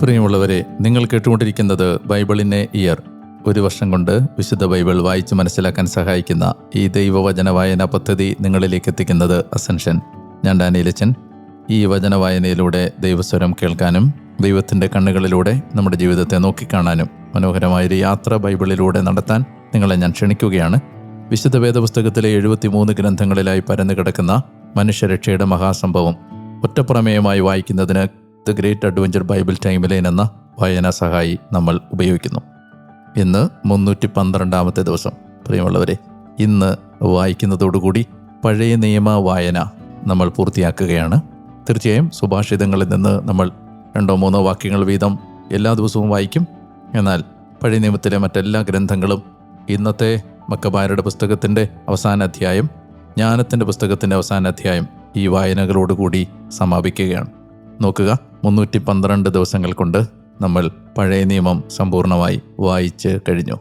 പ്രിയമുള്ളവരെ, നിങ്ങൾ കേട്ടുകൊണ്ടിരിക്കുന്നത് ബൈബിളിനെ ഇയർ. ഒരു വർഷം കൊണ്ട് വിശുദ്ധ ബൈബിൾ വായിച്ച് മനസ്സിലാക്കാൻ സഹായിക്കുന്ന ഈ ദൈവവചന വായന പദ്ധതി നിങ്ങളിലേക്ക് എത്തിക്കുന്നത് അസെൻഷൻ. ഞാൻ ഡാനിയലച്ചൻ. ഈ വചന വായനയിലൂടെ ദൈവസ്വരം കേൾക്കാനും ദൈവത്തിൻ്റെ കണ്ണുകളിലൂടെ നമ്മുടെ ജീവിതത്തെ നോക്കിക്കാണാനും മനോഹരമായൊരു യാത്ര ബൈബിളിലൂടെ നടത്താൻ നിങ്ങളെ ഞാൻ ക്ഷണിക്കുകയാണ്. വിശുദ്ധ വേദപുസ്തകത്തിലെ 73 ഗ്രന്ഥങ്ങളിലായി പരന്നു കിടക്കുന്ന മനുഷ്യരക്ഷയുടെ മഹാസംഭവം ഒറ്റപ്രമേയമായി വായിക്കുന്നതിന് the great adventure Bible timeline എന്ന വായനാ സഹായി നമ്മൾ ഉപയോഗിക്കുന്നു. ഇന്ന് 312 ദിവസം. പ്രിയമുള്ളവരെ, ഇന്ന് വായിക്കുന്നതോടുകൂടി പഴയ നിയമ വായന നമ്മൾ പൂർത്തിയാക്കുകയാണ്. തീർച്ചയായും സുഭാഷിതങ്ങളിൽ നിന്ന് നമ്മൾ 2-3 വാക്യങ്ങൾ വീതം എല്ലാ ദിവസവും വായിക്കും. എന്നാൽ പഴയ നിയമത്തിലെ മറ്റെല്ലാ ഗ്രന്ഥങ്ങളും ഇന്നത്തെ മക്കബായരുടെ പുസ്തകത്തിൻ്റെ അവസാന അധ്യായം, ജ്ഞാനത്തിൻ്റെ പുസ്തകത്തിൻ്റെ അവസാന അധ്യായം ഈ വായനകളോടുകൂടി സമാപിക്കുകയാണ്. നോക്കുക, 312 ദിവസങ്ങൾ കൊണ്ട് നമ്മൾ പഴയ നിയമം സമ്പൂർണ്ണമായി വായിച്ച് കഴിഞ്ഞു.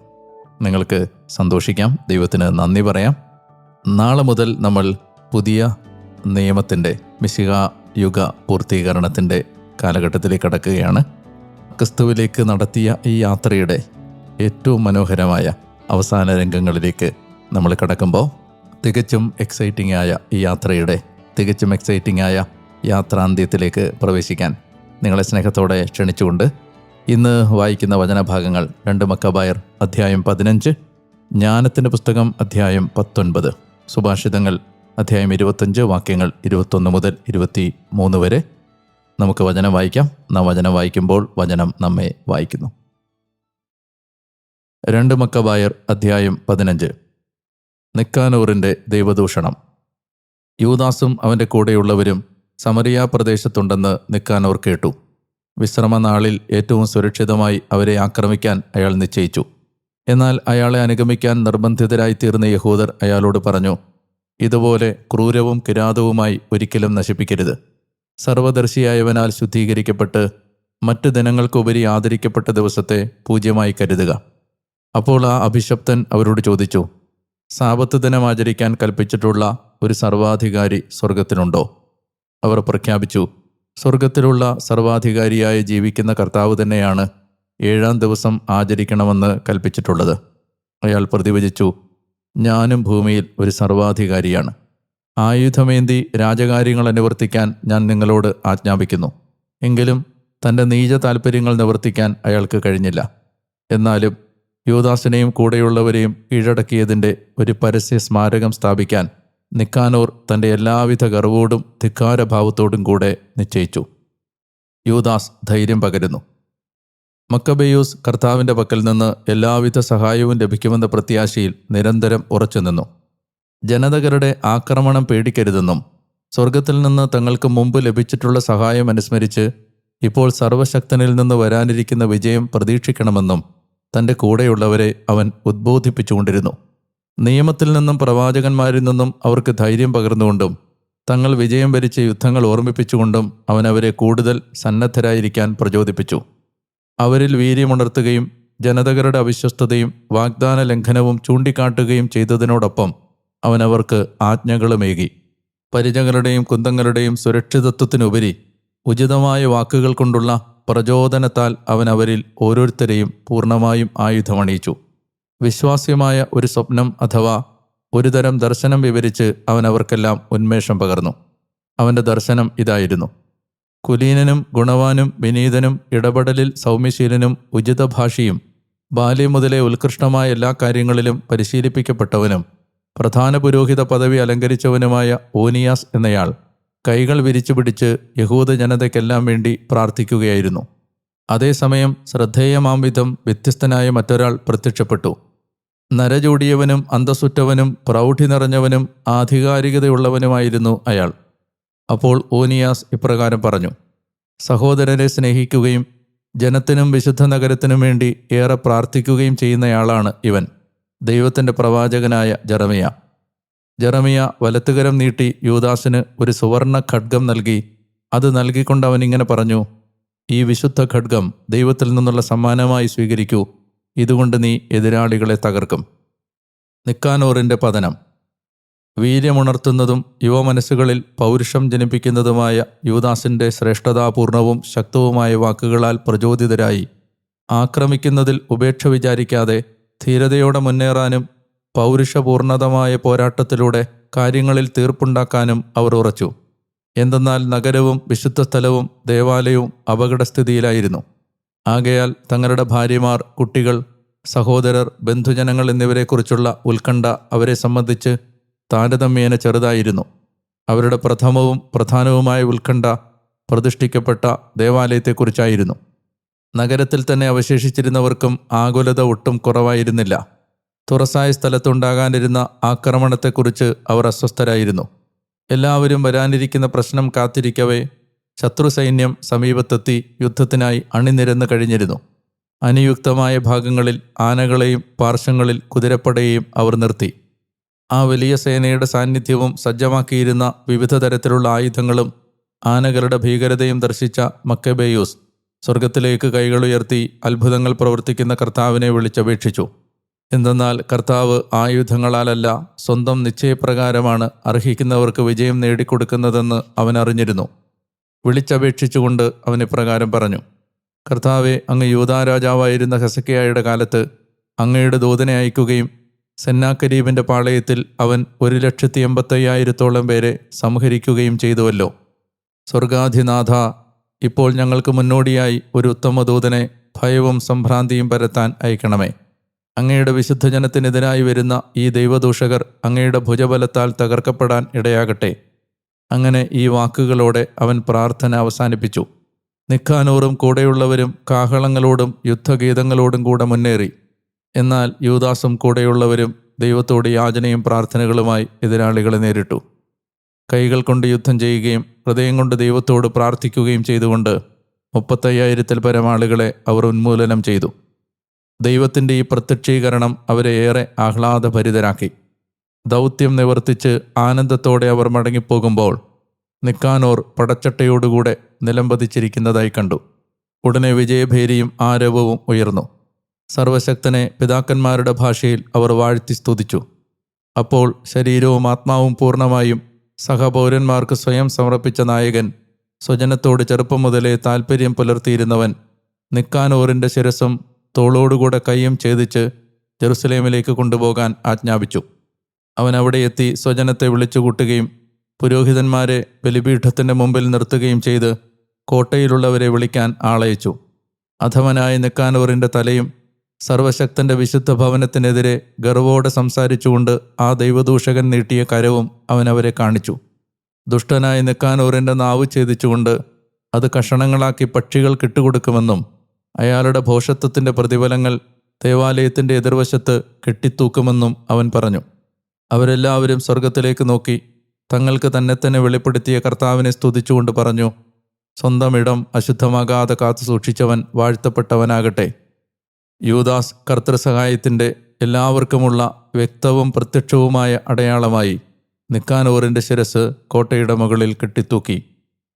നിങ്ങൾക്ക് സന്തോഷിക്കാം, ദൈവത്തിന് നന്ദി പറയാം. നാളെ മുതൽ നമ്മൾ പുതിയ നിയമത്തിൻ്റെ മിശിഹാ യുഗ പൂർത്തീകരണത്തിൻ്റെ കാലഘട്ടത്തിലേക്ക് കടക്കുകയാണ്. ക്രിസ്തുവിലേക്ക് നടത്തിയ ഈ യാത്രയുടെ ഏറ്റവും മനോഹരമായ അവസാന രംഗങ്ങളിലേക്ക് നമ്മൾ കടക്കുമ്പോൾ തികച്ചും എക്സൈറ്റിംഗ് ആയ ഈ യാത്രയുടെ തികച്ചും എക്സൈറ്റിംഗ് ആയ യാത്രാന്ത്യത്തിലേക്ക് പ്രവേശിക്കാൻ നിങ്ങളെ സ്നേഹത്തോടെ ക്ഷണിച്ചുകൊണ്ട് ഇന്ന് വായിക്കുന്ന വചനഭാഗങ്ങൾ 2 മക്കബായർ അധ്യായം 15, ജ്ഞാനത്തിൻ്റെ പുസ്തകം അധ്യായം 19, സുഭാഷിതങ്ങൾ അധ്യായം 25, വാക്യങ്ങൾ 21 മുതൽ 23 വരെ. നമുക്ക് വചനം വായിക്കാം. നാം വചനം വായിക്കുമ്പോൾ വചനം നമ്മെ വായിക്കുന്നു. 2 മക്കബായർ അധ്യായം 15. നിക്കാനോറിൻ്റെ ദൈവദൂഷണം. യൂദാസും അവൻ്റെ കൂടെയുള്ളവരും സമരിയ പ്രദേശത്തുണ്ടെന്ന് നിക്കാനോർ കേട്ടു. വിശ്രമനാളിൽ ഏറ്റവും സുരക്ഷിതമായി അവരെ ആക്രമിക്കാൻ അയാൾ നിശ്ചയിച്ചു. എന്നാൽ അയാളെ അനുഗമിക്കാൻ നിർബന്ധിതരായി തീർന്ന യഹൂദർ അയാളോട് പറഞ്ഞു, ഇതുപോലെ ക്രൂരവും കിരാതവുമായി ഒരിക്കലും നശിപ്പിക്കരുത്. സർവദർശിയായവനാൽ ശുദ്ധീകരിക്കപ്പെട്ട് മറ്റ് ദിനങ്ങൾക്കുപരി ആദരിക്കപ്പെട്ട ദിവസത്തെ പൂജ്യമായി കരുതുക. അപ്പോൾ ആ അഭിശപ്തൻ അവരോട് ചോദിച്ചു, സാബത്ത് ദിനം ആചരിക്കാൻ കൽപ്പിച്ചിട്ടുള്ള ഒരു സർവാധികാരി സ്വർഗത്തിലുണ്ടോ? അവർ പ്രഖ്യാപിച്ചു, സ്വർഗത്തിലുള്ള സർവാധികാരിയായി ജീവിക്കുന്ന കർത്താവ് തന്നെയാണ് 7-ാം ദിവസം ആചരിക്കണമെന്ന് കൽപ്പിച്ചിട്ടുള്ളത്. അയാൾ പ്രതിവചിച്ചു, ഞാനും ഭൂമിയിൽ ഒരു സർവാധികാരിയാണ്. ആയുധമേന്തി രാജകാര്യങ്ങൾ അനുവർത്തിക്കാൻ ഞാൻ നിങ്ങളോട് ആജ്ഞാപിക്കുന്നു. എങ്കിലും തൻ്റെ നീച താൽപ്പര്യങ്ങൾ നിവർത്തിക്കാൻ അയാൾക്ക് കഴിഞ്ഞില്ല. എന്നാലും യൂദാസിനെയും കൂടെയുള്ളവരെയും കീഴടക്കിയതിൻ്റെ ഒരു പരസ്യ സ്മാരകം സ്ഥാപിക്കാൻ നിക്കാനോർ തൻ്റെ എല്ലാവിധ ഗർവോടും ധിക്കാരഭാവത്തോടും കൂടെ നിശ്ചയിച്ചു. യൂദാസ് ധൈര്യം പകരുന്നു. മക്കബെയൂസ് കർത്താവിൻ്റെ പക്കൽ നിന്ന് എല്ലാവിധ സഹായവും ലഭിക്കുമെന്ന പ്രത്യാശയിൽ നിരന്തരം ഉറച്ചുനിന്നു. ജനതകരുടെ ആക്രമണം പേടിക്കരുതെന്നും സ്വർഗത്തിൽ നിന്ന് തങ്ങൾക്ക് മുമ്പ് ലഭിച്ചിട്ടുള്ള സഹായം അനുസ്മരിച്ച് ഇപ്പോൾ സർവശക്തനിൽ നിന്ന് വരാനിരിക്കുന്ന വിജയം പ്രതീക്ഷിക്കണമെന്നും തൻ്റെ കൂടെയുള്ളവരെ അവൻ ഉദ്ബോധിപ്പിച്ചുകൊണ്ടിരുന്നു. നിയമത്തിൽ നിന്നും പ്രവാചകന്മാരിൽ നിന്നും അവർക്ക് ധൈര്യം പകർന്നുകൊണ്ടും തങ്ങൾ വിജയം വരിച്ച യുദ്ധങ്ങൾ ഓർമ്മിപ്പിച്ചുകൊണ്ടും അവൻ അവരെ കൂടുതൽ സന്നദ്ധരായിരിക്കാൻ പ്രചോദിപ്പിച്ചു. അവരിൽ വീര്യമുണർത്തുകയും ജനതകരുടെ അവിശ്വസ്തതയും വാഗ്ദാന ലംഘനവും ചൂണ്ടിക്കാട്ടുകയും ചെയ്തതിനോടൊപ്പം അവൻ അവർക്ക് ആജ്ഞകളുമേകി. പരിചകളുടെയും കുന്തങ്ങളുടെയും സുരക്ഷിതത്വത്തിനുപരി ഉചിതമായ വാക്കുകൾ കൊണ്ടുള്ള പ്രചോദനത്താൽ അവൻ അവരിൽ ഓരോരുത്തരെയും പൂർണ്ണമായും ആയുധമണിയിച്ചു. വിശ്വാസ്യമായ ഒരു സ്വപ്നം അഥവാ ഒരുതരം ദർശനം വിവരിച്ച് അവൻ അവർക്കെല്ലാം ഉന്മേഷം പകർന്നു. അവൻ്റെ ദർശനം ഇതായിരുന്നു: കുലീനനും ഗുണവാനും വിനീതനും ഇടപെടലിൽ സൗമ്യശീലനും ഉചിതഭാഷിയും ബാല്യം മുതലേ ഉത്കൃഷ്ടമായ എല്ലാ കാര്യങ്ങളിലും പരിശീലിപ്പിക്കപ്പെട്ടവനും പ്രധാന പുരോഹിത പദവി അലങ്കരിച്ചവനുമായ ഓനിയാസ് എന്നയാൾ കൈകൾ വിരിച്ചു പിടിച്ച് യഹൂദ ജനതയ്ക്കെല്ലാം വേണ്ടി പ്രാർത്ഥിക്കുകയായിരുന്നു. അതേസമയം ശ്രദ്ധേയമാം വിധം വ്യത്യസ്തനായ മറ്റൊരാൾ പ്രത്യക്ഷപ്പെട്ടു. നരചൂടിയവനും അന്തസ്സുറ്റവനും പ്രൗഢി നിറഞ്ഞവനും ആധികാരികതയുള്ളവനുമായിരുന്നു അയാൾ. അപ്പോൾ ഓനിയാസ് ഇപ്രകാരം പറഞ്ഞു: സഹോദരരെ സ്നേഹിക്കുകയും ജനത്തിനും വിശുദ്ധ നഗരത്തിനും വേണ്ടി ഏറെ പ്രാർത്ഥിക്കുകയും ചെയ്യുന്നയാളാണ് ഇവൻ, ദൈവത്തിൻ്റെ പ്രവാചകനായ ജെറമിയ. ജെറമിയ വലത്തുകരം നീട്ടി യൂദാസിന് ഒരു സുവർണ ഖഡ്ഗം നൽകി. അത് നൽകിക്കൊണ്ട് അവൻ ഇങ്ങനെ പറഞ്ഞു: ഈ വിശുദ്ധ ഖഡ്ഗം ദൈവത്തിൽ നിന്നുള്ള സമ്മാനമായി സ്വീകരിക്കൂ. ഇതുകൊണ്ട് നീ എതിരാളികളെ തകർക്കും. നിക്കാനോറിൻ്റെ പതനം. വീര്യമുണർത്തുന്നതും യുവമനസ്സുകളിൽ പൗരുഷം ജനിപ്പിക്കുന്നതുമായ യൂദാസിൻ്റെ ശ്രേഷ്ഠതാപൂർണവും ശക്തവുമായ വാക്കുകളാൽ പ്രചോദിതരായി ആക്രമിക്കുന്നതിൽ ഉപേക്ഷ വിചാരിക്കാതെ ധീരതയോടെ മുന്നേറാനും പൗരുഷപൂർണതമായ പോരാട്ടത്തിലൂടെ കാര്യങ്ങളിൽ തീർപ്പുണ്ടാക്കാനും അവർ ഉറച്ചു. എന്തെന്നാൽ നഗരവും വിശുദ്ധ സ്ഥലവും ദേവാലയവും അപകടസ്ഥിതിയിലായിരുന്നു. ആകയാൽ തങ്ങളുടെ ഭാര്യമാർ, കുട്ടികൾ, സഹോദരർ, ബന്ധുജനങ്ങൾ എന്നിവരെക്കുറിച്ചുള്ള ഉത്കണ്ഠ അവരെ സംബന്ധിച്ച് താരതമ്യേന ചെറുതായിരുന്നു. അവരുടെ പ്രഥമവും പ്രധാനവുമായ ഉത്കണ്ഠ പ്രതിഷ്ഠിക്കപ്പെട്ട ദേവാലയത്തെക്കുറിച്ചായിരുന്നു. നഗരത്തിൽ തന്നെ അവശേഷിച്ചിരുന്നവർക്കും ആകുലത ഒട്ടും കുറവായിരുന്നില്ല. തുറസായ സ്ഥലത്തുണ്ടാകാനിരുന്ന ആക്രമണത്തെക്കുറിച്ച് അവർ അസ്വസ്ഥരായിരുന്നു. എല്ലാവരും വരാനിരിക്കുന്ന പ്രശ്നം കാത്തിരിക്കവേ ശത്രുസൈന്യം സമീപത്തെത്തി യുദ്ധത്തിനായി അണിനിരന്നു കഴിഞ്ഞിരുന്നു. അനുയുക്തമായ ഭാഗങ്ങളിൽ ആനകളെയും പാർശ്വങ്ങളിൽ കുതിരപ്പടയെയും അവർ നിർത്തി. ആ വലിയ സേനയുടെ സാന്നിധ്യവും സജ്ജമാക്കിയിരുന്ന വിവിധ തരത്തിലുള്ള ആയുധങ്ങളും ആനകളുടെ ഭീകരതയും ദർശിച്ച മക്കബേയൂസ് സ്വർഗത്തിലേക്ക് കൈകളുയർത്തി അത്ഭുതങ്ങൾ പ്രവർത്തിക്കുന്ന കർത്താവിനെ വിളിച്ചപേക്ഷിച്ചു. എന്തെന്നാൽ കർത്താവ് ആയുധങ്ങളാലല്ല, സ്വന്തം നിശ്ചയപ്രകാരമാണ് അർഹിക്കുന്നവർക്ക് വിജയം നേടിക്കൊടുക്കുന്നതെന്ന് അവൻ അറിഞ്ഞിരുന്നു. വിളിച്ചപേക്ഷിച്ചുകൊണ്ട് അവൻ ഇപ്രകാരം പറഞ്ഞു: കർത്താവെ, അങ്ങ് യൂദാ രാജാവായിരുന്ന ഹെസക്കിയായുടെ കാലത്ത് അങ്ങയുടെ ദൂതനെ അയക്കുകയും സെന്നാകരീബിൻ്റെ പാളയത്തിൽ അവൻ 1,85,000 പേരെ സംഹരിക്കുകയും ചെയ്തുവല്ലോ. സ്വർഗാധിനാഥ, ഇപ്പോൾ ഞങ്ങൾക്ക് മുന്നോടിയായി ഒരു ഉത്തമ ദൂതനെ ഭയവും സംഭ്രാന്തിയും പരത്താൻ അയക്കണമേ. അങ്ങയുടെ വിശുദ്ധജനത്തിനെതിരായി വരുന്ന ഈ ദൈവദൂഷകർ അങ്ങയുടെ ഭുജബലത്താൽ തകർക്കപ്പെടാൻ ഇടയാകട്ടെ. അങ്ങനെ ഈ വാക്കുകളോടെ അവൻ പ്രാർത്ഥന അവസാനിപ്പിച്ചു. നിക്കാനോറും കൂടെയുള്ളവരും കാഹളങ്ങളോടും യുദ്ധഗീതങ്ങളോടും കൂടെ മുന്നേറി. എന്നാൽ യൂദാസും കൂടെയുള്ളവരും ദൈവത്തോട് യാചനയും പ്രാർത്ഥനകളുമായി എതിരാളികളെ നേരിട്ടു. കൈകൾ കൊണ്ട് യുദ്ധം ചെയ്യുകയും ഹൃദയം കൊണ്ട് ദൈവത്തോട് പ്രാർത്ഥിക്കുകയും ചെയ്തുകൊണ്ട് 35,000-ൽ പരം ആളുകളെ അവർ ഉന്മൂലനം ചെയ്തു. ദൈവത്തിൻ്റെ ഈ പ്രത്യക്ഷീകരണം അവരെ ഏറെ ആഹ്ലാദഭരിതരാക്കി. ദൗത്യം നിവർത്തിച്ച് ആനന്ദത്തോടെ അവർ മടങ്ങിപ്പോകുമ്പോൾ നിക്കാനോർ പടച്ചട്ടയോടുകൂടെ നിലംപതിച്ചിരിക്കുന്നതായി കണ്ടു. ഉടനെ വിജയഭേരിയും ആരവവും ഉയർന്നു. സർവശക്തനെ പിതാക്കന്മാരുടെ ഭാഷയിൽ അവർ വാഴ്ത്തി സ്തുതിച്ചു. അപ്പോൾ ശരീരവും ആത്മാവും പൂർണ്ണമായും സഹപൗരന്മാർക്ക് സ്വയം സമർപ്പിച്ച നായകൻ, സ്വജനത്തോട് ചെറുപ്പം മുതലേ താൽപ്പര്യം പുലർത്തിയിരുന്നവൻ, നിക്കാനോറിൻ്റെ ശിരസും തോളോടുകൂടെ കൈയും ഛേദിച്ച് ജെറുസലേമിലേക്ക് കൊണ്ടുപോകാൻ ആജ്ഞാപിച്ചു. അവൻ അവിടെ എത്തി സ്വജനത്തെ വിളിച്ചുകൂട്ടുകയും പുരോഹിതന്മാരെ ബലിപീഠത്തിൻ്റെ മുമ്പിൽ നിർത്തുകയും ചെയ്ത് കോട്ടയിലുള്ളവരെ വിളിക്കാൻ ആളയച്ചു. അധമനായ നിക്കാനോറിൻ്റെ തലയും സർവശക്തൻ്റെ വിശുദ്ധ ഭവനത്തിനെതിരെ ഗർവോടെ സംസാരിച്ചുകൊണ്ട് ആ ദൈവദൂഷകൻ നീട്ടിയ കരവും അവൻ അവരെ കാണിച്ചു. ദുഷ്ടനായ നിക്കാനോറിൻ്റെ നാവ് ഛേദിച്ചുകൊണ്ട് അത് കഷണങ്ങളാക്കി പക്ഷികൾ കിട്ടുകൊടുക്കുമെന്നും അയാളുടെ ഭോഷത്വത്തിൻ്റെ പ്രതിഫലങ്ങൾ ദേവാലയത്തിൻ്റെ എതിർവശത്ത് കെട്ടിത്തൂക്കുമെന്നും അവൻ പറഞ്ഞു. അവരെല്ലാവരും സ്വർഗത്തിലേക്ക് നോക്കി തങ്ങൾക്ക് തന്നെ വെളിപ്പെടുത്തിയ കർത്താവിനെ സ്തുതിച്ചുകൊണ്ട് പറഞ്ഞു: സ്വന്തം ഇടം അശുദ്ധമാകാതെ കാത്തു സൂക്ഷിച്ചവൻ വാഴ്ത്തപ്പെട്ടവനാകട്ടെ. യൂദാസ് കർത്തൃസഹായത്തിൻ്റെ എല്ലാവർക്കുമുള്ള വ്യക്തവും പ്രത്യക്ഷവുമായ അടയാളമായി നിക്കാനോറിൻ്റെ ശിരസ് കോട്ടയുടെ മുകളിൽ കെട്ടിത്തൂക്കി.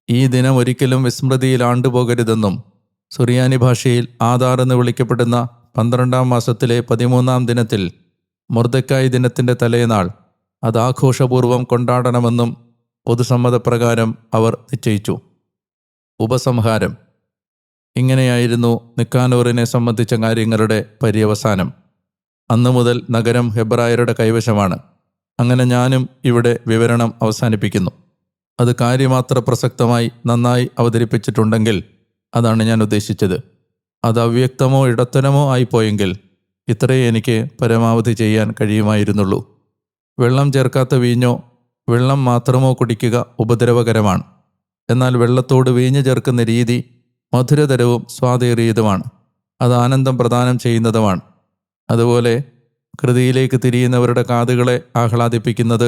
ഈ ദിനം ഒരിക്കലും വിസ്മൃതിയിൽ ആണ്ടുപോകരുതെന്നും സുറിയാനി ഭാഷയിൽ ആദാർ എന്ന് വിളിക്കപ്പെടുന്ന 12-ാം മാസത്തിലെ 13-ാം ദിനത്തിൽ മൊർദെക്കായ് ദിനത്തിൻ്റെ തലേനാൾ അത് ആഘോഷപൂർവ്വം കൊണ്ടാടണമെന്നും പൊതുസമ്മതപ്രകാരം അവർ നിശ്ചയിച്ചു. ഉപസംഹാരം. ഇങ്ങനെയായിരുന്നു നിക്കാനോറിനെ സംബന്ധിച്ച കാര്യങ്ങളുടെ പര്യവസാനം. അന്നു മുതൽ നഗരം ഹെബ്രായരുടെ കൈവശമാണ്. അങ്ങനെ ഞാനും ഇവിടെ വിവരണം അവസാനിപ്പിക്കുന്നു. അത് കാര്യമാത്ര പ്രസക്തമായി നന്നായി അവതരിപ്പിച്ചിട്ടുണ്ടെങ്കിൽ അതാണ് ഞാൻ ഉദ്ദേശിച്ചത്. അത് അവ്യക്തമോ ഇടത്തരമോ ആയിപ്പോയെങ്കിൽ ഇത്രയേ എനിക്ക് പരമാവധി ചെയ്യാൻ കഴിയുമായിരുന്നുള്ളൂ. വെള്ളം ചേർക്കാത്ത വീഞ്ഞോ വെള്ളം മാത്രമോ കുടിക്കുക ഉപദ്രവകരമാണ്. എന്നാൽ വെള്ളത്തോട് വീഞ്ഞ് ചേർക്കുന്ന രീതി മധുരതരവും സ്വാദേറിയതുമാണ്. അത് ആനന്ദം പ്രദാനം ചെയ്യുന്നതുമാണ്. അതുപോലെ കൃതിയിലേക്ക് തിരിയുന്നവരുടെ കാതുകളെ ആഹ്ലാദിപ്പിക്കുന്നത്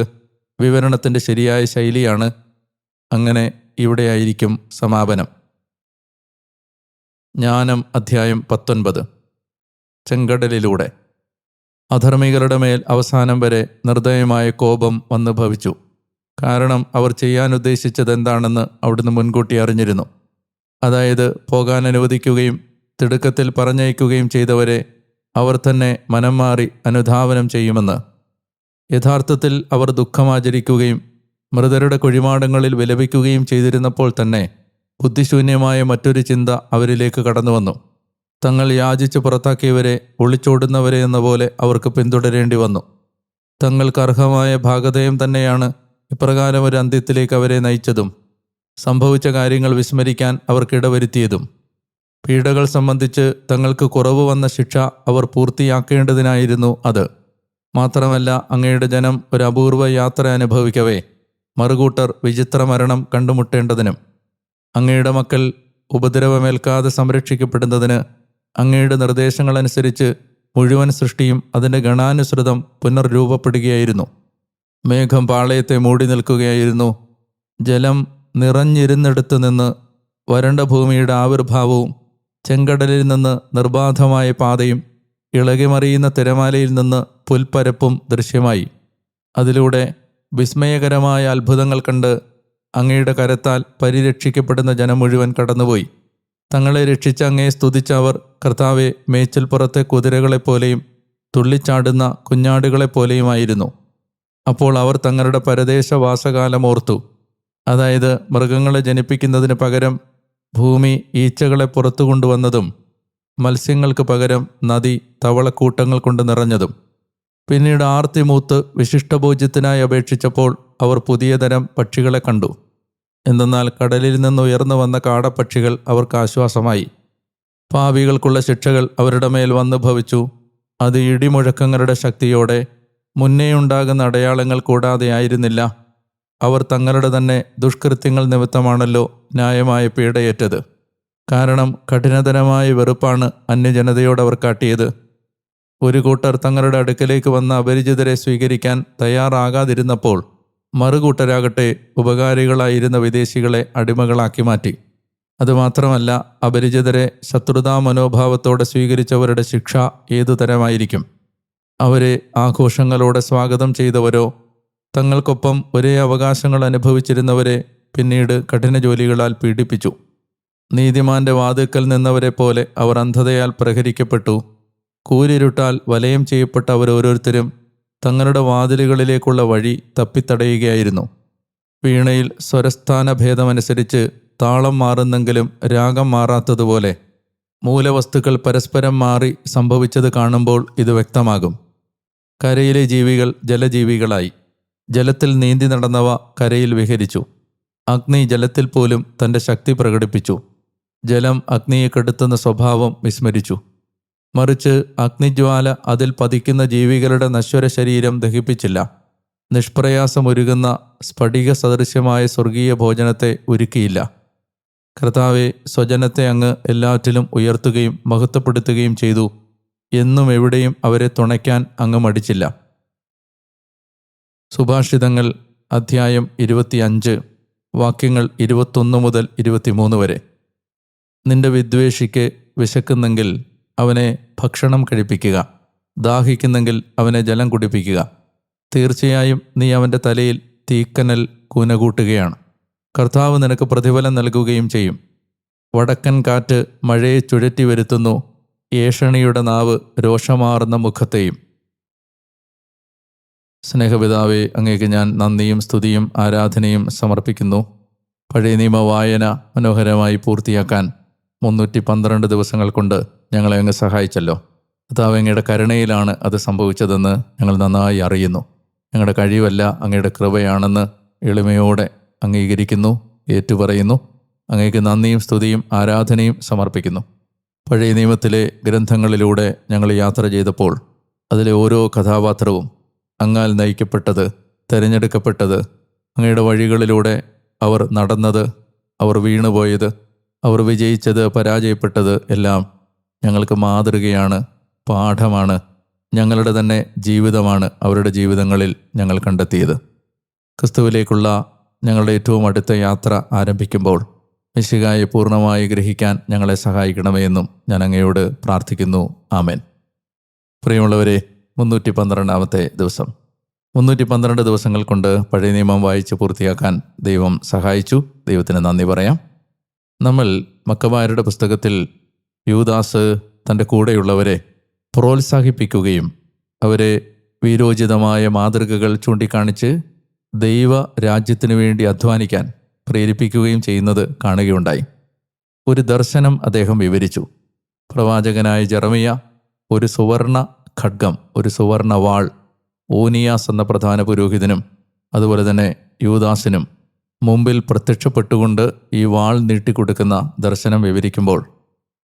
വിവരണത്തിൻ്റെ ശരിയായ ശൈലിയാണ്. ഇവിടെയായിരിക്കും സമാപനം. ജ്ഞാനം അധ്യായം 19. ചെങ്കടലിലൂടെ. അധർമ്മികളുടെ മേൽ അവസാനം വരെ നിർദ്ദയമായ കോപം വന്നു ഭവിച്ചു. കാരണം അവർ ചെയ്യാനുദ്ദേശിച്ചതെന്താണെന്ന് അവിടുന്ന് മുൻകൂട്ടി അറിഞ്ഞിരുന്നു. അതായത് പോകാൻ അനുവദിക്കുകയും തിടുക്കത്തിൽ പറഞ്ഞയക്കുകയും ചെയ്തവരെ അവർ തന്നെ മനം മാറി അനുധാവനം ചെയ്യുമെന്ന്. യഥാർത്ഥത്തിൽ അവർ ദുഃഖമാചരിക്കുകയും മൃതരുടെ കുഴിമാടങ്ങളിൽ വിലപിക്കുകയും ചെയ്തിരുന്നപ്പോൾ തന്നെ ബുദ്ധിശൂന്യമായ മറ്റൊരു ചിന്ത അവരിലേക്ക് കടന്നുവന്നു. തങ്ങൾ യാചിച്ച് പുറത്താക്കിയവരെ, ഒളിച്ചോടുന്നവരെ എന്ന പോലെ അവർക്ക് പിന്തുടരേണ്ടി വന്നു. തങ്ങൾക്ക് അർഹമായ ഭാഗധേയം തന്നെയാണ് ഇപ്രകാരം ഒരു അന്ത്യത്തിലേക്ക് അവരെ നയിച്ചതും സംഭവിച്ച കാര്യങ്ങൾ വിസ്മരിക്കാൻ അവർക്കിടവരുത്തിയതും. പീഡകൾ സംബന്ധിച്ച് തങ്ങൾക്ക് കുറവ് വന്ന ശിക്ഷ അവർ പൂർത്തിയാക്കേണ്ടതിനായിരുന്നു അത്. മാത്രമല്ല, അങ്ങയുടെ ജനം ഒരു അപൂർവ യാത്ര അനുഭവിക്കവേ മറുകൂട്ടർ വിചിത്ര മരണം കണ്ടുമുട്ടേണ്ടതിനും അങ്ങയുടെ മക്കൾ ഉപദ്രവമേൽക്കാതെ സംരക്ഷിക്കപ്പെടുന്നതിന് അങ്ങയുടെ നിർദ്ദേശങ്ങളനുസരിച്ച് മുഴുവൻ സൃഷ്ടിയും അതിൻ്റെ ഗണാനുസൃതം പുനർരൂപപ്പെടുകയായിരുന്നു. മേഘം പാളയത്തെ മൂടി നിൽക്കുകയായിരുന്നു. ജലം നിറഞ്ഞിരുന്നിടത്തു നിന്ന് വരണ്ട ഭൂമിയുടെ ആവിർഭാവവും ചെങ്കടലിൽ നിന്ന് നിർബാധമായ പാതയും ഇളകിമറിയുന്ന തിരമാലയിൽ നിന്ന് പുൽപ്പരപ്പും ദൃശ്യമായി. അതിലൂടെ വിസ്മയകരമായ അത്ഭുതങ്ങൾ കണ്ട് അങ്ങയുടെ കരത്താൽ പരിരക്ഷിക്കപ്പെടുന്ന ജനം മുഴുവൻ കടന്നുപോയി. തങ്ങളെ രക്ഷിച്ച അങ്ങയെ സ്തുതിച്ച അവർ, കർത്താവെ, മേച്ചിൽപ്പുറത്തെ കുതിരകളെപ്പോലെയും തുള്ളിച്ചാടുന്ന കുഞ്ഞാടുകളെപ്പോലെയുമായിരുന്നു. അപ്പോൾ അവർ തങ്ങളുടെ പരദേശവാസകാലം ഓർത്തു. അതായത്, മൃഗങ്ങളെ ജനിപ്പിക്കുന്നതിന് പകരം ഭൂമി ഈച്ചകളെ പുറത്തു കൊണ്ടുവന്നതും മത്സ്യങ്ങൾക്ക് പകരം നദി തവളക്കൂട്ടങ്ങൾ കൊണ്ട് നിറഞ്ഞതും. പിന്നീട് ആർത്തി മൂത്ത് വിശിഷ്ടഭോജ്യത്തിനായി അപേക്ഷിച്ചപ്പോൾ അവർ പുതിയ തരം പക്ഷികളെ കണ്ടു. എന്തെന്നാൽ കടലിൽ നിന്ന് ഉയർന്നു വന്ന കാടപ്പക്ഷികൾ അവർക്ക് ആശ്വാസമായി. പാപികൾക്കുള്ള ശിക്ഷകൾ അവരുടെ മേൽ വന്നു ഭവിച്ചു. അത് ഇടിമുഴക്കങ്ങളുടെ ശക്തിയോടെ മുന്നേയുണ്ടാകുന്ന അടയാളങ്ങൾ കൂടാതെ ആയിരുന്നില്ല. അവർ തങ്ങളുടെ തന്നെ ദുഷ്കൃത്യങ്ങൾ നിമിത്തമാണല്ലോ ന്യായമായ പീഡയേറ്റത്. കാരണം കഠിനതരമായ വെറുപ്പാണ് അന്യജനതയോട് അവർ കാട്ടിയത്. ഒരു കൂട്ടർ തങ്ങളുടെ അടുക്കലേക്ക് വന്ന അപരിചിതരെ സ്വീകരിക്കാൻ തയ്യാറാകാതിരുന്നപ്പോൾ മറുകൂട്ടരാകട്ടെ ഉപകാരികളായിരുന്ന വിദേശികളെ അടിമകളാക്കി മാറ്റി. അതുമാത്രമല്ല, അപരിചിതരെ ശത്രുതാ മനോഭാവത്തോടെ സ്വീകരിച്ചവരുടെ ശിക്ഷ ഏതുതരമായിരിക്കും? അവരെ ആഘോഷങ്ങളോടെ സ്വാഗതം ചെയ്തവരോ തങ്ങൾക്കൊപ്പം ഒരേ അവകാശങ്ങൾ അനുഭവിച്ചിരുന്നവരെ പിന്നീട് കഠിന ജോലികളാൽ പീഡിപ്പിച്ചു. നീതിമാന്റെ വാതിൽക്കൽ നിന്നവരെ പോലെ അവർ അന്ധതയാൽ പ്രഹരിക്കപ്പെട്ടു. കൂരിരുട്ടാൽ വലയം ചെയ്യപ്പെട്ട അവരോരോരുത്തരും തങ്ങളുടെ വാതിലുകളിലേക്കുള്ള വഴി തപ്പിത്തടയുകയായിരുന്നു. വീണയിൽ സ്വരസ്ഥാന ഭേദമനുസരിച്ച് താളം മാറുന്നെങ്കിലും രാഗം മാറാത്തതുപോലെ മൂലവസ്തുക്കൾ പരസ്പരം മാറി സംഭവിച്ചത് കാണുമ്പോൾ ഇത് വ്യക്തമാകും. കരയിലെ ജീവികൾ ജലജീവികളായി. ജലത്തിൽ നീന്തി നടന്നവ കരയിൽ വിഹരിച്ചു. അഗ്നി ജലത്തിൽ പോലും തൻ്റെ ശക്തി പ്രകടിപ്പിച്ചു. ജലം അഗ്നിയെ കെടുത്തുന്ന സ്വഭാവം വിസ്മരിച്ചു. മറിച്ച് അഗ്നിജ്വാല അതിൽ പതിക്കുന്ന ജീവികളുടെ നശ്വര ശരീരം ദഹിപ്പിച്ചില്ല. നിഷ്പ്രയാസമൊരുകുന്ന സ്ഫടിക സദൃശ്യമായ സ്വർഗീയ ഭോജനത്തെ ഒരുക്കിയില്ല. കർത്താവെ, സ്വജനത്തെ അങ്ങ് എല്ലാറ്റിലും ഉയർത്തുകയും മഹത്വപ്പെടുത്തുകയും ചെയ്തു. എന്നും എവിടെയും അവരെ തുണയ്ക്കാൻ അങ്ങ് മടിച്ചില്ല. സുഭാഷിതങ്ങൾ അധ്യായം 25 വാക്യങ്ങൾ 21 മുതൽ 23 വരെ. നിന്റെ വിദ്വേഷിക്ക് വിശക്കുന്നെങ്കിൽ അവനെ ഭക്ഷണം കഴിപ്പിക്കുക, ദാഹിക്കുന്നെങ്കിൽ അവനെ ജലം കുടിപ്പിക്കുക. തീർച്ചയായും നീ അവൻ്റെ തലയിൽ തീക്കനൽ കൂനകൂട്ടുകയാണ്. കർത്താവ് നിനക്ക് പ്രതിഫലം നൽകുകയും ചെയ്യും. വടക്കൻ കാറ്റ് മഴയെ ചുഴറ്റി വരുത്തുന്നു, ഏഷണിയുടെ നാവ് രോഷമാർന്ന മുഖത്തെയും. സ്നേഹപിതാവേ, അങ്ങേക്ക് ഞാൻ നന്ദിയും സ്തുതിയും ആരാധനയും സമർപ്പിക്കുന്നു. പഴയ നിയമ വായന മനോഹരമായി പൂർത്തിയാക്കാൻ 312 ദിവസങ്ങൾ കൊണ്ട് ഞങ്ങളെ അങ്ങ് സഹായിച്ചല്ലോ. കർത്താവ്, അങ്ങയുടെ കരുണയിലാണ് അത് സംഭവിച്ചതെന്ന് ഞങ്ങൾ നന്നായി അറിയുന്നു. ഞങ്ങളുടെ കഴിവല്ല, അങ്ങയുടെ കൃപയാണെന്ന് എളിമയോടെ അംഗീകരിക്കുന്നു, ഏറ്റുപറയുന്നു. അങ്ങേക്ക് നന്ദിയും സ്തുതിയും ആരാധനയും സമർപ്പിക്കുന്നു. പഴയ നിയമത്തിലെ ഗ്രന്ഥങ്ങളിലൂടെ ഞങ്ങൾ യാത്ര ചെയ്തപ്പോൾ അതിലെ ഓരോ കഥാപാത്രവും അങ്ങാൽ നയിക്കപ്പെട്ടത്, തിരഞ്ഞെടുക്കപ്പെട്ടത്, അങ്ങയുടെ വഴികളിലൂടെ അവർ നടന്നത്, അവർ വീണുപോയത്, അവർ വിജയിച്ചത്, പരാജയപ്പെട്ടത് എല്ലാം ഞങ്ങൾക്ക് മാതൃകയാണ്, പാഠമാണ്, ഞങ്ങളുടെ തന്നെ ജീവിതമാണ് അവരുടെ ജീവിതങ്ങളിൽ ഞങ്ങൾ കണ്ടെത്തിയത്. ക്രിസ്തുവിലേക്കുള്ള ഞങ്ങളുടെ ഏറ്റവും അടുത്ത യാത്ര ആരംഭിക്കുമ്പോൾ മിശിഹായെ പൂർണ്ണമായി ഗ്രഹിക്കാൻ ഞങ്ങളെ സഹായിക്കണമേ എന്നും ഞാൻ അങ്ങയോട് പ്രാർത്ഥിക്കുന്നു. ആമേൻ. പ്രിയമുള്ളവരെ, 312 ദിവസം. 312 ദിവസങ്ങൾ കൊണ്ട് പഴയ നിയമം വായിച്ച് പൂർത്തിയാക്കാൻ ദൈവം സഹായിച്ചു. ദൈവത്തിന് നന്ദി പറയാം. നമ്മൾ മക്കബായരുടെ പുസ്തകത്തിൽ യൂദാസ് തൻ്റെ കൂടെയുള്ളവരെ പ്രോത്സാഹിപ്പിക്കുകയും അവരെ വീരോചിതമായ മാതൃകകൾ ചൂണ്ടിക്കാണിച്ച് ദൈവ രാജ്യത്തിനു വേണ്ടി അധ്വാനിക്കാൻ പ്രേരിപ്പിക്കുകയും ചെയ്യുന്നത് കാണുകയുണ്ടായി. ഒരു ദർശനം അദ്ദേഹം വിവരിച്ചു. പ്രവാചകനായ ജെറമിയ ഒരു സുവർണ ഖഡ്ഗം, ഒരു സുവർണ വാൾ ഓനിയാസ് എന്ന പ്രധാന പുരോഹിതനും അതുപോലെ തന്നെ യൂദാസിനും മുമ്പിൽ പ്രത്യക്ഷപ്പെട്ടുകൊണ്ട് ഈ വാൾ നീട്ടിക്കൊടുക്കുന്ന ദർശനം വിവരിക്കുമ്പോൾ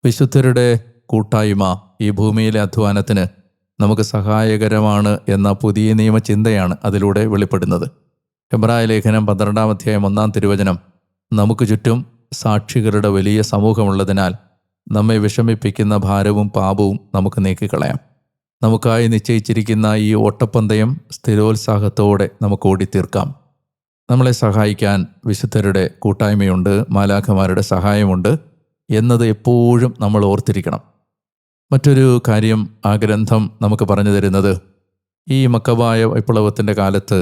വിശുദ്ധരുടെ കൂട്ടായ്മ ഈ ഭൂമിയിലെ അധ്വാനത്തിന് നമുക്ക് സഹായകരമാണ് എന്ന പുതിയ നിയമചിന്തയാണ് അതിലൂടെ വെളിപ്പെടുന്നത്. എബ്രായ ലേഖനം 12-ാം അധ്യായം 1-ാം തിരുവചനം, നമുക്ക് ചുറ്റും സാക്ഷികളുടെ വലിയ സമൂഹമുള്ളതിനാൽ നമ്മെ വിഷമിപ്പിക്കുന്ന ഭാരവും പാപവും നമുക്ക് നീക്കിക്കളയാം. നമുക്കായി നിശ്ചയിച്ചിരിക്കുന്ന ഈ ഓട്ടപ്പന്തയം സ്ഥിരോത്സാഹത്തോടെ നമുക്ക് ഓടിത്തീർക്കാം. നമ്മളെ സഹായിക്കാൻ വിശുദ്ധരുടെ കൂട്ടായ്മയുണ്ട്, മാലാഖമാരുടെ സഹായമുണ്ട് എന്നത് എപ്പോഴും നമ്മൾ ഓർത്തിരിക്കണം. മറ്റൊരു കാര്യം ആ ഗ്രന്ഥം നമുക്ക് പറഞ്ഞു തരുന്നത്, ഈ മക്കബായ വിപ്ലവത്തിൻ്റെ കാലത്ത്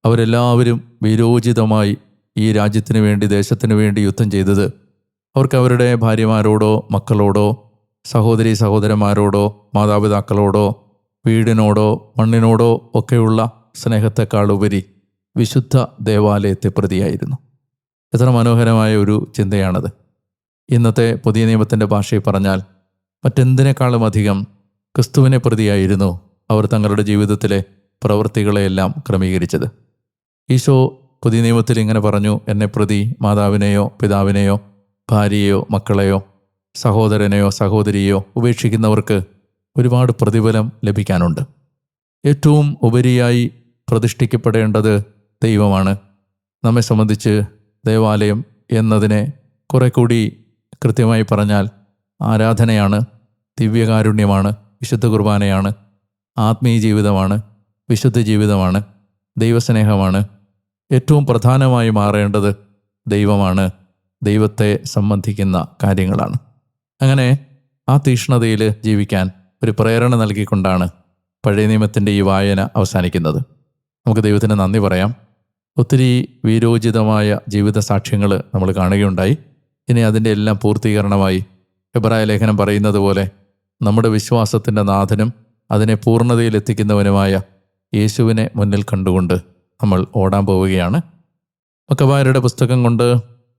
അവരെല്ലാവരും വീരോചിതമായി ഈ രാജ്യത്തിനു വേണ്ടി, ദേശത്തിനു വേണ്ടി യുദ്ധം ചെയ്തത് അവർക്ക് അവരുടെ ഭാര്യമാരോടോ മക്കളോടോ സഹോദരി സഹോദരന്മാരോടോ മാതാപിതാക്കളോടോ വീടിനോടോ മണ്ണിനോടോ ഒക്കെയുള്ള സ്നേഹത്തെക്കാളുപരി വിശുദ്ധ ദേവാലയത്തെ പ്രതിയായിരുന്നു. എത്ര മനോഹരമായ ഒരു ചിന്തയാണത്. ഇന്നത്തെ പുതിയ നിയമത്തിൻ്റെ ഭാഷയിൽ പറഞ്ഞാൽ മറ്റെന്തിനേക്കാളും അധികം ക്രിസ്തുവിനെ പ്രതിയായിരുന്നു അവർ തങ്ങളുടെ ജീവിതത്തിലെ പ്രവൃത്തികളെയെല്ലാം ക്രമീകരിച്ചത്. ഈശോ പുതിയ നിയമത്തിൽ ഇങ്ങനെ പറഞ്ഞു, എന്നെ പ്രതി മാതാവിനെയോ പിതാവിനെയോ ഭാര്യയെയോ മക്കളെയോ സഹോദരനെയോ സഹോദരിയെയോ ഉപേക്ഷിക്കുന്നവർക്ക് ഒരുപാട് പ്രതിഫലം ലഭിക്കാനുണ്ട്. ഏറ്റവും ഉപരിയായി പ്രതിഷ്ഠിക്കപ്പെടേണ്ടത് ദൈവമാണ്. നമ്മെ സംബന്ധിച്ച് ദേവാലയം എന്നതിനെ കുറെ കൂടി കൃത്യമായി പറഞ്ഞാൽ ആരാധനയാണ്, ദിവ്യകാരുണ്യമാണ്, വിശുദ്ധ കുർബാനയാണ്, ആത്മീയ ജീവിതമാണ്, വിശുദ്ധ ജീവിതമാണ്, ദൈവസ്നേഹമാണ്. ഏറ്റവും പ്രധാനമായി മാറേണ്ടത് ദൈവമാണ്, ദൈവത്തെ സംബന്ധിക്കുന്ന കാര്യങ്ങളാണ്. അങ്ങനെ ആ തീക്ഷ്ണതയിൽ ജീവിക്കാൻ ഒരു പ്രേരണ നൽകിക്കൊണ്ടാണ് പഴയ നിയമത്തിൻ്റെ ഈ വായന അവസാനിക്കുന്നത്. നമുക്ക് ദൈവത്തിന് നന്ദി പറയാം. ഒത്തിരി വീരോചിതമായ ജീവിത സാക്ഷ്യങ്ങൾ നമ്മൾ കാണുകയുണ്ടായി. ഇനി അതിൻ്റെ എല്ലാം പൂർത്തീകരണമായി എബ്രായ ലേഖനം പറയുന്നത് പോലെ നമ്മുടെ വിശ്വാസത്തിൻ്റെ നാഥനും അതിനെ പൂർണ്ണതയിലെത്തിക്കുന്നവനുമായ യേശുവിനെ മുന്നിൽ കണ്ടുകൊണ്ട് നമ്മൾ ഓടാൻ പോവുകയാണ്. മക്കബായരുടെ പുസ്തകം കൊണ്ട്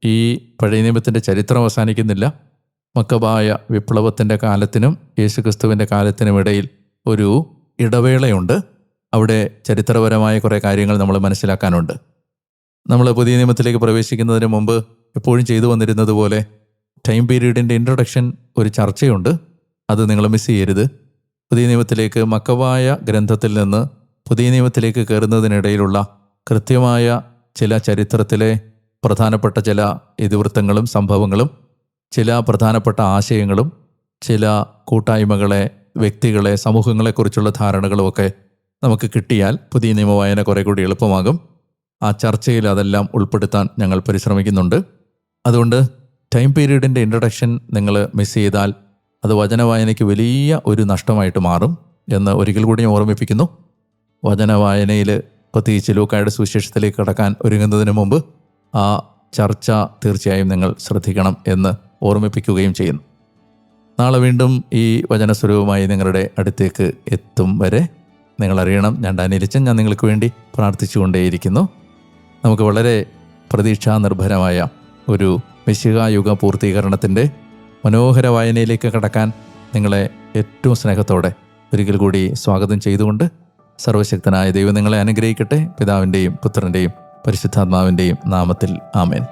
ഈ പഴയ നിയമത്തിൻ്റെ ചരിത്രം അവസാനിക്കുന്നില്ല. മക്കബായ വിപ്ലവത്തിൻ്റെ കാലത്തിനും യേശുക്രിസ്തുവിൻ്റെ കാലത്തിനുമിടയിൽ ഒരു ഇടവേളയുണ്ട്. അവിടെ ചരിത്രപരമായ കുറേ കാര്യങ്ങൾ നമ്മൾ മനസ്സിലാക്കാനുണ്ട്. നമ്മൾ പുതിയ നിയമത്തിലേക്ക് പ്രവേശിക്കുന്നതിന് മുമ്പ് എപ്പോഴും ചെയ്തു വന്നിരുന്നത് പോലെ ടൈം പീരീഡിൻ്റെ ഇൻട്രൊഡക്ഷൻ ഒരു ചർച്ചയുണ്ട്. അത് നിങ്ങൾ മിസ് ചെയ്യരുത്. പുതിയ നിയമത്തിലേക്ക് മക്കബായ ഗ്രന്ഥത്തിൽ നിന്ന് പുതിയ നിയമത്തിലേക്ക് കയറുന്നതിനിടയിലുള്ള കൃത്യമായ ചില ചരിത്രത്തിലെ പ്രധാനപ്പെട്ട ചില ഇതിവൃത്തങ്ങളും സംഭവങ്ങളും ചില പ്രധാനപ്പെട്ട ആശയങ്ങളും ചില കൂട്ടായ്മകളെ, വ്യക്തികളെ, സമൂഹങ്ങളെക്കുറിച്ചുള്ള ധാരണകളുമൊക്കെ നമുക്ക് കിട്ടിയാൽ പുതിയ നിയമവായന കുറേ കൂടി എളുപ്പമാകും. ആ ചർച്ചയിൽ അതെല്ലാം ഉൾപ്പെടുത്താൻ ഞങ്ങൾ പരിശ്രമിക്കുന്നുണ്ട്. അതുകൊണ്ട് ടൈം പീരീഡിൻ്റെ ഇൻട്രൊഡക്ഷൻ നിങ്ങൾ മിസ് ചെയ്താൽ അത് വചനവായനയ്ക്ക് വലിയ ഒരു നഷ്ടമായിട്ട് മാറും എന്ന് ഒരിക്കൽ കൂടി ഞാൻ ഓർമ്മിപ്പിക്കുന്നു. വചനവായനയിൽ പ്രത്യേകിച്ച് ലൂക്കായുടെ സുവിശേഷത്തിലേക്ക് കടക്കാൻ ഒരുങ്ങുന്നതിന് മുമ്പ് ആ ചർച്ച തീർച്ചയായും നിങ്ങൾ ശ്രദ്ധിക്കണം എന്ന് ഓർമ്മിപ്പിക്കുകയും ചെയ്യുന്നു. നാളെ വീണ്ടും ഈ വചനസ്വരൂപമായി നിങ്ങളുടെ അടുത്തേക്ക് എത്തും വരെ നിങ്ങളറിയണം, ഞാൻ ഡാനിയലിച്ചൻ, ഞാൻ നിങ്ങൾക്ക് വേണ്ടി പ്രാർത്ഥിച്ചുകൊണ്ടേയിരിക്കുന്നു. നമുക്ക് വളരെ പ്രതീക്ഷാനിർഭരമായ ഒരു മിശിഹായുഗ പൂർത്തീകരണത്തിൻ്റെ മനോഹര വായനയിലേക്ക് കടക്കാൻ നിങ്ങളെ ഏറ്റവും സ്നേഹത്തോടെ ഒരിക്കൽ കൂടി സ്വാഗതം ചെയ്തുകൊണ്ട് സർവശക്തനായ ദൈവം നിങ്ങളെ അനുഗ്രഹിക്കട്ടെ. പിതാവിൻ്റെയും പുത്രൻ്റെയും പരിശുദ്ധാത്മാവിൻ്റെയും നാമത്തിൽ ആമേൻ.